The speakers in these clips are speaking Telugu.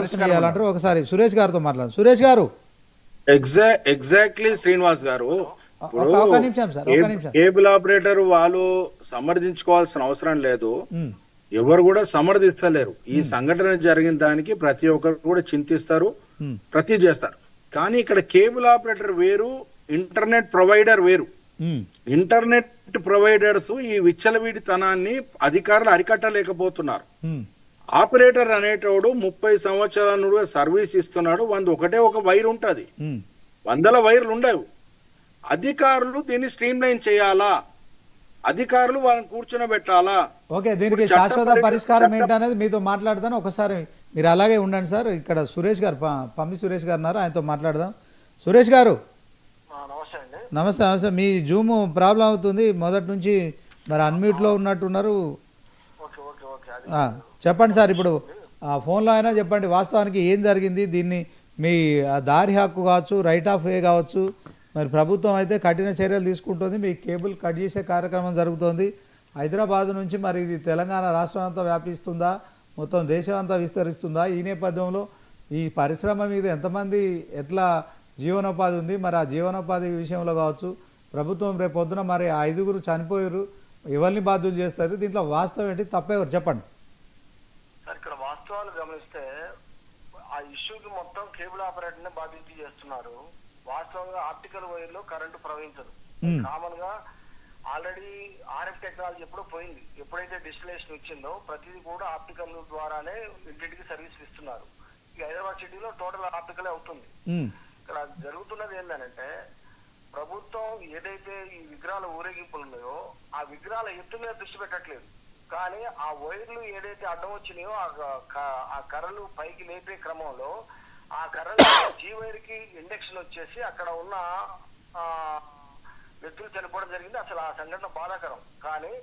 ఆలోచన చేయాలంటారు. ఒకసారి సురేష్ గారితో మాట్లాడు. సురేష్ గారు, ఎగ్జాక్ట్లీ శ్రీనివాస్ గారు, ఇప్పుడు ఒక నిమిషం సార్, ఒక నిమిషం. కేబుల్ ఆపరేటర్ వాళ్ళు సమర్థించుకోవాల్సిన అవసరం లేదు, ఉమ్, ఎవరు కూడా సమర్థిస్తలేరు. ఈ సంఘటన జరిగిన దానికి ప్రతి ఒక్కరు కూడా చింతిస్తారు, ఉమ్, ప్రతి చేస్తారు. కానీ ఇక్కడ కేబుల్ ఆపరేటర్ వేరు, ఇంటర్నెట్ ప్రొవైడర్ వేరు. ఉమ్, ఇంటర్నెట్ ప్రొవైడర్స్ ఈ విచ్చలవిడితనాన్ని అధికారులు అరికట్టలేకపోతున్నారు. ఉమ్, ఆపరేటర్ అనేటోడు 30 సంవత్సరాల నుండి సర్వీస్ ఇస్తున్నాడు. ఒకటే ఒక వైర్ ఉంటది, ఉమ్. వందల వైర్లు ఉండవు. అధికారులు దీన్ని స్ట్రీమ్ లైన్ చేయాలా, అధికారులు వాళ్ళని కూర్చోబెట్టాలా. ఓకే, దీనికి శాశ్వత పరిష్కారం ఏంటనేది మీతో మాట్లాడతాను. ఒకసారి మీరు అలాగే ఉండండి సార్. ఇక్కడ సురేష్ గారు, పమ్మి సురేష్ గారు ఉన్నారు, ఆయనతో మాట్లాడదాం. సురేష్ గారు, నమస్తే. నమస్తే. మీ జూమ్ ప్రాబ్లం అవుతుంది మొదటి నుంచి, మరి అన్మ్యూట్లో ఉన్నట్టున్నారు. చెప్పండి సార్, ఇప్పుడు ఫోన్లో అయినా చెప్పండి, వాస్తవానికి ఏం జరిగింది. దీన్ని మీ దారి హక్కు కావచ్చు, రైట్ ఆఫ్ వే కావచ్చు, మరి ప్రభుత్వం అయితే కఠిన చర్యలు తీసుకుంటుంది. మీ కేబుల్ కట్ చేసే కార్యక్రమం జరుగుతోంది హైదరాబాద్ నుంచి. మరి ఇది తెలంగాణ రాష్ట్రం అంతా వ్యాపిస్తుందా, మొత్తం దేశం అంతా విస్తరిస్తుందా? ఈ నేపథ్యంలో ఈ పరిశ్రమ మీద ఎంతమంది ఎట్లా జీవనోపాధి ఉంది, మరి ఆ జీవనోపాధి విషయంలో కావచ్చు, ప్రభుత్వం రేపు పొద్దున మరి 5 చనిపోయారు, ఎవరిని బాధ్యులు చేస్తారు? దీంట్లో వాస్తవం ఏంటి, తప్పెవరు చెప్పండి. ఇక్కడ వాస్తవాలు గమనిస్తే ఆ ఇష్యూకి మొత్తం కేబుల్ ఆపరేటర్ ని బాధ్యత చేస్తున్నారు. వాస్తవంగా ఆప్టికల్ వైర్ లో కరెంటు ప్రవహించదు. కామన్ గా ఆల్రెడీ ఆర్ఎఫ్ టెక్నాలజీ ఎప్పుడో పోయింది. ఎప్పుడైతే డిస్టిలేషన్ వచ్చిందో ప్రతిదీ కూడా ఆప్టికల్ ద్వారానే ఇంటింటికి సర్వీస్ ఇస్తున్నారు. ఈ హైదరాబాద్ సిటీలో టోటల్ ఆప్టికలే అవుతుంది. ఇక్కడ జరుగుతున్నది ఏంటంటే, ప్రభుత్వం ఏదైతే ఈ విగ్రహాల ఊరేగింపులు ఉన్నాయో ఆ విగ్రహాల ఎత్తు మీద దృష్టి పెట్టట్లేదు. కానీ ఆ వైర్లు ఏదైతే అడ్డం వచ్చినాయో ఆ కర్రలు పైకి లేపే క్రమంలో ఆ కర్రలు జీ వైర్ కి ఇండక్షన్ వచ్చేసి అక్కడ ఉన్న వ్యక్తులు చనిపోవడం జరిగింది. అసలు ఆ సంఘటన బాధాకరం. కానీ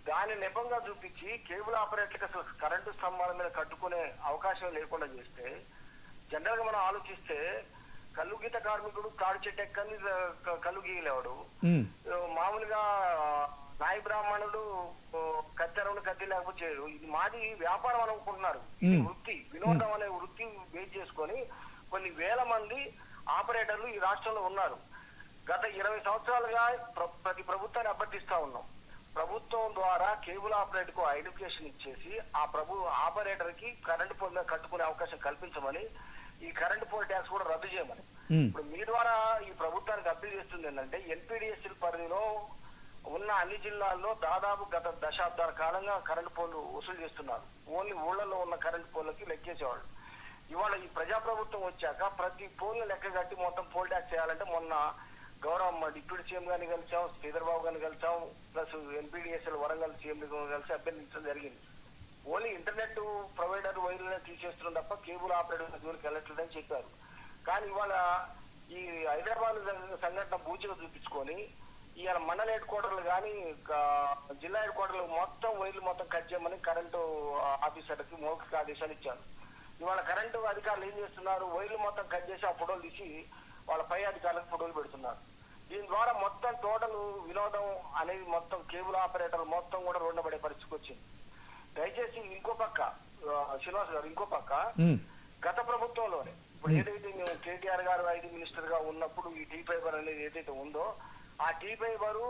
దాన్ని నెపంగా చూపించి కేబుల్ ఆపరేటర్కి అసలు కరెంటు స్తంభాల మీద కట్టుకునే అవకాశం లేకుండా చేస్తే, జనరల్ గా మనం ఆలోచిస్తే కల్లు గీత కార్మికుడు తాడు చెట్టు ఎక్కని కల్లు గీయలేవాడు. మామూలుగా నాయ బ్రాహ్మణుడు కత్తెరవును కత్తి లేకపోతే చేయడు. ఇది మాది వ్యాపారం అనుకుంటున్నారు. ఇది వృత్తి, వినోదం అనే వృత్తి బేస్ చేసుకొని కొన్ని వేల మంది ఆపరేటర్లు ఈ రాష్ట్రంలో ఉన్నారు. గత 20 సంవత్సరాలుగా ప్రతి ప్రభుత్వాన్ని అభ్యర్థిస్తా ఉన్నాం. ప్రభుత్వం ద్వారా కేబుల్ ఆపరేటర్ కు ఎడ్యుకేషన్ ఇచ్చేసి ఆ ఆపరేటర్ కి కరెంటు పోల్ మీద కట్టుకునే అవకాశం కల్పించమని, ఈ కరెంటు పోల్ ట్యాక్స్ కూడా రద్దు చేయమని. ఇప్పుడు మీ ద్వారా ఈ ప్రభుత్వానికి అప్పీల్ చేస్తుంది ఏంటంటే, ఎన్పిడిఎస్ఎల్ పరిధిలో ఉన్న అన్ని జిల్లాల్లో దాదాపు గత దశాబ్దాల కాలంగా కరెంటు పోల్లు వసూలు చేస్తున్నారు. ఓన్లీ ఊళ్ళలో ఉన్న కరెంటు పోల్లకి లెక్కేసేవాళ్ళు. ఇవాళ ఈ ప్రజాప్రభుత్వం వచ్చాక ప్రతి పోల్ని లెక్క కట్టి మొత్తం పోల్ ట్యాక్స్ చేయాలంటే, మొన్న గౌరవ డిప్యూటీ సీఎం గారిని కలిసాం, శ్రీధర్ బాబు గారిని కలిసాం, ప్లస్ ఎన్పిడిఎస్ఎల్ వరంగల్ సీఎం కలిసి అభ్యర్థించడం జరిగింది. ఓన్లీ ఇంటర్నెట్ ప్రొవైడర్ వైర్లనే తీసేస్తున్నాం తప్ప కేబుల్ ఆపరేటర్ జోలికి వెళ్ళట్లేదని చెప్పారు. కానీ ఇవాళ ఈ హైదరాబాద్ సంఘటన బూచిగా చూపించుకొని ఇవాళ మండల హెడ్ క్వార్టర్లు కానీ జిల్లా హెడ్ క్వార్టర్లు మొత్తం వైర్లు మొత్తం కట్ చేయమని కరెంటు ఆఫీసర్కి మౌఖిక ఆదేశాలు ఇచ్చారు. ఇవాళ కరెంటు అధికారులు ఏం చేస్తున్నారు, వైర్లు మొత్తం కట్ చేసి ఆ ఫోటోలు తీసి వాళ్ళ పై అధికారులకు ఫోటోలు పెడుతున్నారు. దీని ద్వారా మొత్తం టోటల్ వినోదం అనేది మొత్తం కేబుల్ ఆపరేటర్ మొత్తం కూడా రోడ్డు పడే పరిస్థితికి వచ్చింది. దయచేసి ఇంకో పక్క శ్రీనివాస్ గారు, ఇంకో పక్క గత ప్రభుత్వంలోనే ఇప్పుడు ఏదైతే మేము కేటీఆర్ గారు ఐటీ మినిస్టర్ గా ఉన్నప్పుడు ఈ టీ ఫైబర్ అనేది ఏదైతే ఉందో, ఆ టీ ఫైబర్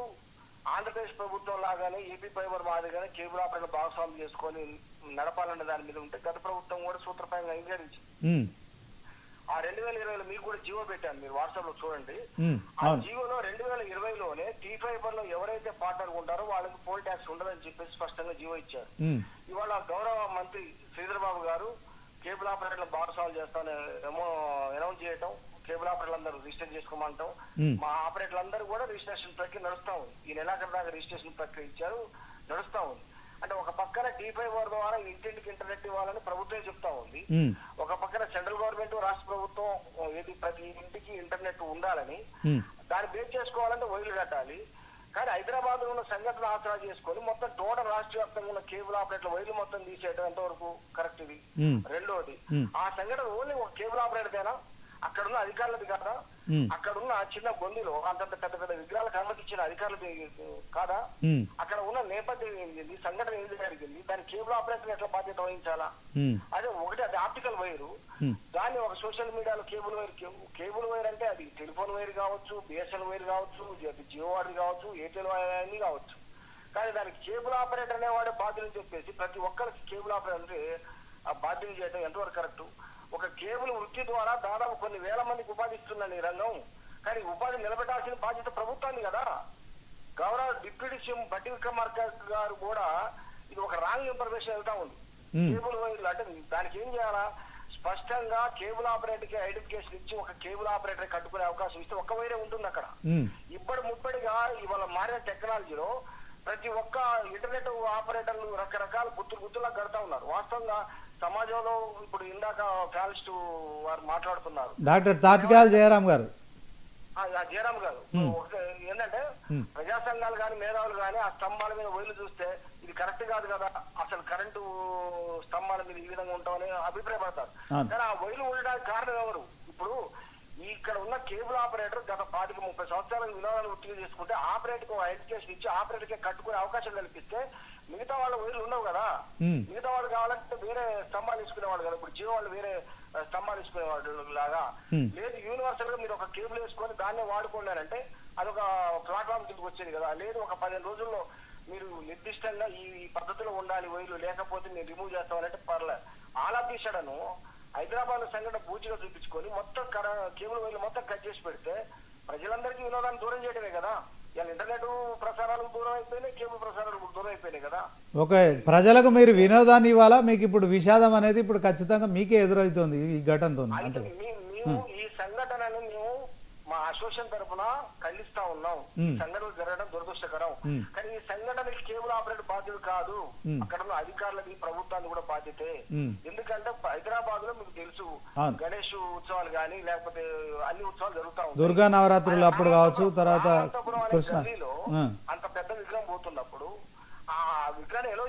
ఆంధ్రప్రదేశ్ ప్రభుత్వం లాగానే ఏపీ ఫైబర్ మాదిరిగానే కేబుల్ ఆపరేటర్ భాగస్వామ్యం చేసుకొని నడపాలనే దాని మీద ఉంటే గత ప్రభుత్వం కూడా సూత్రప్రాయంగా అంగీకరించింది. ఆ 2020లో మీకు కూడా జీవో పెట్టాను, మీరు వాట్సాప్ లో చూడండి. ఆ జీవోలో 2020లోనే టీ ఫైబర్ లో ఎవరైతే పార్ట్నర్ ఉంటారో వాళ్ళకి పోల్ ట్యాక్స్ ఉండదని చెప్పేసి స్పష్టంగా జీవో ఇచ్చారు. ఇవాళ గౌరవ మంత్రి శ్రీధర్ బాబు గారు కేబుల్ ఆపరేటర్లు భాగస్వామ్యం చేస్తామని అనౌన్స్ చేయటం, కేబుల్ ఆపరేటర్లు అందరూ రిజిస్టర్ చేసుకోమంటాం. మా ఆపరేటర్లు అందరూ కూడా రిజిస్ట్రేషన్ ప్రక్రియ నడుస్తా ఉంది. ఈ నెలాఖరు దాకా రిజిస్ట్రేషన్ ప్రక్రియ ఇచ్చారు, నడుస్తా ఉంది. అంటే ఒక పక్కన టీ ఫైబర్ ద్వారా ఇంటింటికి ఇంటర్నెట్ ఇవ్వాలని ప్రభుత్వం చెప్తా ఉంది. ఒక పక్కన సెంట్రల్ గవర్నమెంట్, రాష్ట్ర ప్రభుత్వం ఏది ప్రతి ఇంటికి ఇంటర్నెట్ ఉండాలని, దాన్ని బేస్ చేసుకోవాలంటే వైర్లు కట్టాలి. కానీ హైదరాబాద్ లో ఉన్న సంఘటన ఆసరా చేసుకొని మొత్తం టోటల్ రాష్ట్ర వ్యాప్తంగా ఉన్న కేబుల్ ఆపరేటర్ వైర్లు మొత్తం తీసేయడం ఎంతవరకు కరెక్ట్? ఇది రెండోది, ఆ సంఘటన ఓన్లీ ఒక కేబుల్ ఆపరేటర్దేనా? అక్కడ ఉన్న అధికారులది కాదా? ఉమ్, అక్కడ ఉన్న చిన్న గొంతులో అంతంత పెద్ద పెద్ద విగ్రహాలకు అనుమతించిన అధికారులది కాదా? ఉమ్, అక్కడ ఉన్న నేపథ్యం ఏంది, సంఘటన ఏది జరిగింది, దాని కేబుల్ ఆపరేటర్ ఎట్లా బాధ్యత వహించాలా? ఉమ్, అదే ఒకటి అది ఆప్టికల్ వైరు, ఉమ్, దాన్ని ఒక సోషల్ మీడియాలో కేబుల్ వైర్ అంటే అది టెలిఫోన్ వైర్ కావచ్చు, బిఎస్ఎల్ వైర్ కావచ్చు, జియో వాడి కావచ్చు, ఎయిర్టెల్ వైర్ అన్ని కావచ్చు. కానీ దానికి కేబుల్ ఆపరేటర్ అనేవాడే బాధ్యులు చెప్పేసి ప్రతి ఒక్కరికి కేబుల్ ఆపరేటర్ అంటే ఆ బాధ్యులు చేయడం ఎంతవరకు కరెక్ట్? ఒక కేబుల్ వృత్తి ద్వారా దాదాపు కొన్ని వేల మందికి ఉపాధి ఇస్తుందండి ఈ రంగం. కానీ ఉపాధి నిలబెట్టాల్సిన బాధ్యత ప్రభుత్వాన్ని కదా. గౌరవ డిప్యూటీ సీఎం బట్టి విక్రమార్క గారు కూడా ఇది ఒక రాంగ్ ఇన్ఫర్మేషన్ వెళ్తా ఉంది. కేబుల్ వైర్లు అంటే దానికి ఏం చేయాలా? స్పష్టంగా కేబుల్ ఆపరేటర్ కి ఐడెంటిఫికేషన్ ఇచ్చి ఒక కేబుల్ ఆపరేటర్ కట్టుకునే అవకాశం ఇస్తే ఒక్క వైరే ఉంటుంది అక్కడ. ఉమ్, ఇప్పటి ముప్పటిగా ఇవాళ మారిన టెక్నాలజీలో ప్రతి ఒక్క ఇంటర్నెట్ ఆపరేటర్లు రకరకాల గుత్తులా కడతా ఉన్నారు. వాస్తవంగా సమాజంలో ఇప్పుడు ఇందాక ఫ్యాలిస్ట్ వారు మాట్లాడుతున్నారు, డాక్టర్ తాటికాయల జయరాం గారు. జయరామ్ గారు. ఏంటంటే ప్రజా సంఘాలు కానీ మేధావులు కానీ ఆ స్తంభాల మీద వైర్లు చూస్తే ఇది కరెక్ట్ కాదు కదా, అసలు కరెంటు స్తంభాల మీద ఈ విధంగా ఉంటామని అభిప్రాయపడతారు. కానీ ఆ వైర్లు ఉండడానికి కారణం ఎవరు? ఇప్పుడు ఇక్కడ ఉన్న కేబుల్ ఆపరేటర్ గత 25-30 సంవత్సరాల వినోదాన్ని వృత్తిగా చేసుకుంటే ఆపరేటర్ ఐడెంటిఫికేషన్ ఇచ్చి ఆపరేటర్కి కట్టుకునే అవకాశం కల్పిస్తే మిగతా వాళ్ళ వైర్లు ఉండవు కదా. మిగతా వాళ్ళు కావాలంటే వేరే స్తంభాలు తీసుకునేవాళ్ళు కదా. ఇప్పుడు జియో వాళ్ళు వేరే స్తంభాలు తీసుకునేవాళ్ళు లాగా లేదు, యూనివర్సల్ గా మీరు ఒక కేబుల్ వేసుకొని దాన్నే వాడుకున్నారంటే అదొక ప్లాట్ఫామ్ కిందకి వచ్చేది కదా. లేదు, ఒక 15 రోజుల్లో మీరు నిర్దిష్టంగా ఈ పద్ధతిలో ఉండాలి వైర్లు, లేకపోతే మీరు రిమూవ్ చేస్తామంటే పర్లేదు. All of the sudden Hyderabad సంఘటన పూర్తిగా చూపించుకొని మొత్తం కేబుల్ వైర్లు మొత్తం కట్ చేసి పెడితే ప్రజలందరికీ వినోదాన్ని దూరం చేయడమే కదా. ఇలా ఇంటర్నెట్ ప్రసారాలకు దూరం అయిపోయినాయి, కేబుల్ ప్రసారాలకు దూరం అయిపోయినాయి కదా. ఓకే, ప్రజలకు మీరు వినోదాన్ని ఇవ్వాలా, మీకు ఇప్పుడు విషాదం అనేది ఇప్పుడు ఖచ్చితంగా మీకే ఎదురవుతుంది ఈ ఘటనతో. అయితే మేము ఈ సంఘటనను మేము మా అసోసియేషన్ తరఫున ఖండిస్తా ఉన్నాం. ఈ సంఘటనలు జరగడం దురదృష్టకరం. కానీ ఈ సంఘటనకి కేబుల్ ఆపరేటర్ బాధ్యులు కాదు, అక్కడ ఉన్న అధికారులకి ప్రభుత్వాన్ని కూడా బాధ్యతే. ఎందుకంటే హైదరాబాద్ లో మీకు తెలుసు గణేష్ ఉత్సవాలు గానీ లేకపోతే అన్ని ఉత్సవాలు జరుగుతా ఉంటాయి. దుర్గా నవరాత్రులు అప్పుడు కావచ్చు, తర్వాత గల్లీలో అంత పెద్ద విగ్రహం పోతున్నప్పుడు ఆ విగ్రహాన్ని ఎలో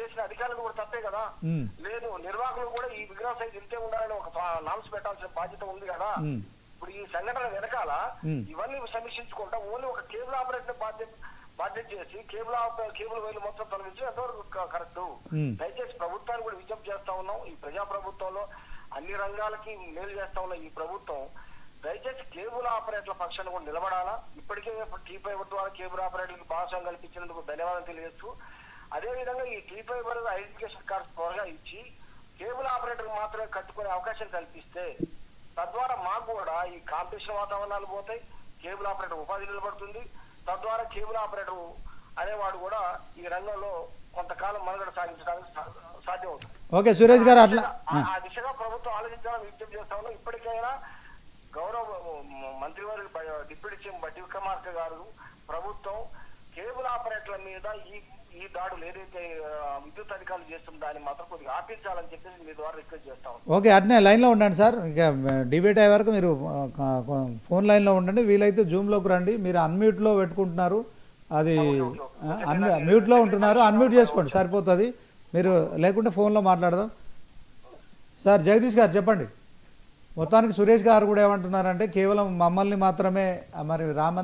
చేసిన అధికారులు కూడా తప్పే కదా. లేదు, నిర్వాహకులు కూడా ఈ విగ్రహం సైజ్ ఇంతే ఉండాలని ఒక నామ్స్ పెట్టాల్సిన బాధ్యత ఉంది కదా. ఇప్పుడు ఈ సంఘటన వెనకాల ఇవన్నీ సమీక్షించుకుంటా ఓన్లీ ఒక కేబుల్ ఆపరేటర్ బాధ్యత చేసి కేబుల్ వైర్లు మొత్తం తొలగించి ఎంతవరకు కరెక్ట్? దయచేసి ప్రభుత్వాన్ని కూడా విజ్ఞప్తి చేస్తా ఉన్నాం. ఈ ప్రజా ప్రభుత్వంలో అన్ని రంగాలకి మేలు చేస్తా ఉన్న ఈ ప్రభుత్వం దయచేసి కేబుల్ ఆపరేటర్ల పక్షాన్ని కూడా నిలబడాలా. ఇప్పటికే టీ5 ద్వారా కేబుల్ ఆపరేటర్లకు భాగస్వామ్యం కల్పించినందుకు ధన్యవాదాలు తెలియజేస్తూ, అదే విధంగా ఈ టీ5 ఐడెంటిఫికేషన్ కార్డ్స్ త్వరగా ఇచ్చి కేబుల్ ఆపరేటర్ మాత్రమే కట్టుకునే అవకాశం కల్పిస్తే తద్వారా మాకు కూడా ఈ కాంపిటీషన్ వాతావరణాలు పోతాయి, కేబుల్ ఆపరేటర్ ఉపాధి నిలబడుతుంది. తద్వారా కేబుల్ ఆపరేటర్ అనేవాడు కూడా ఈ రంగంలో కొంతకాలం మనుగడ సాగించడానికి సాధ్యం అవుతుంది. ఓకే సురేష్ గారు, అట్లా ఆ దిశగా ప్రభుత్వం ఆలోచించాలని విజ్ఞప్తి చేస్తా ఉన్నాం. ఇప్పటికైనా గౌరవ మంత్రివారి డిప్యూటీ సీఎం బట్టి విక్రమార్క గారు ప్రభుత్వం కేబుల్ ఆపరేటర్ల మీద ఈ దాడులు ఏదైతే విద్యుత్ అధికారులు చేస్తున్న దాన్ని మాత్రం కొద్దిగా ఆపించాలని చెప్పేసి మీ ద్వారా రిక్వెస్ట్ చేస్తా ఉన్నాం. ఓకే, అట్నే లైన్లో ఉండండి సార్. ఇక డిబేట్ అయ్యే వరకు మీరు ఫోన్ లైన్లో ఉండండి. వీలైతే జూమ్లోకి రండి. మీరు అన్మ్యూట్లో పెట్టుకుంటున్నారు, అది మ్యూట్లో ఉంటున్నారు, అన్మ్యూట్ చేసుకోండి సరిపోతుంది. మీరు లేకుంటే ఫోన్లో మాట్లాడదాం. సార్ జగదీష్ గారు చెప్పండి. మొత్తానికి సురేష్ గారు కూడా ఏమంటున్నారంటే కేవలం మమ్మల్ని మాత్రమే మరి రామ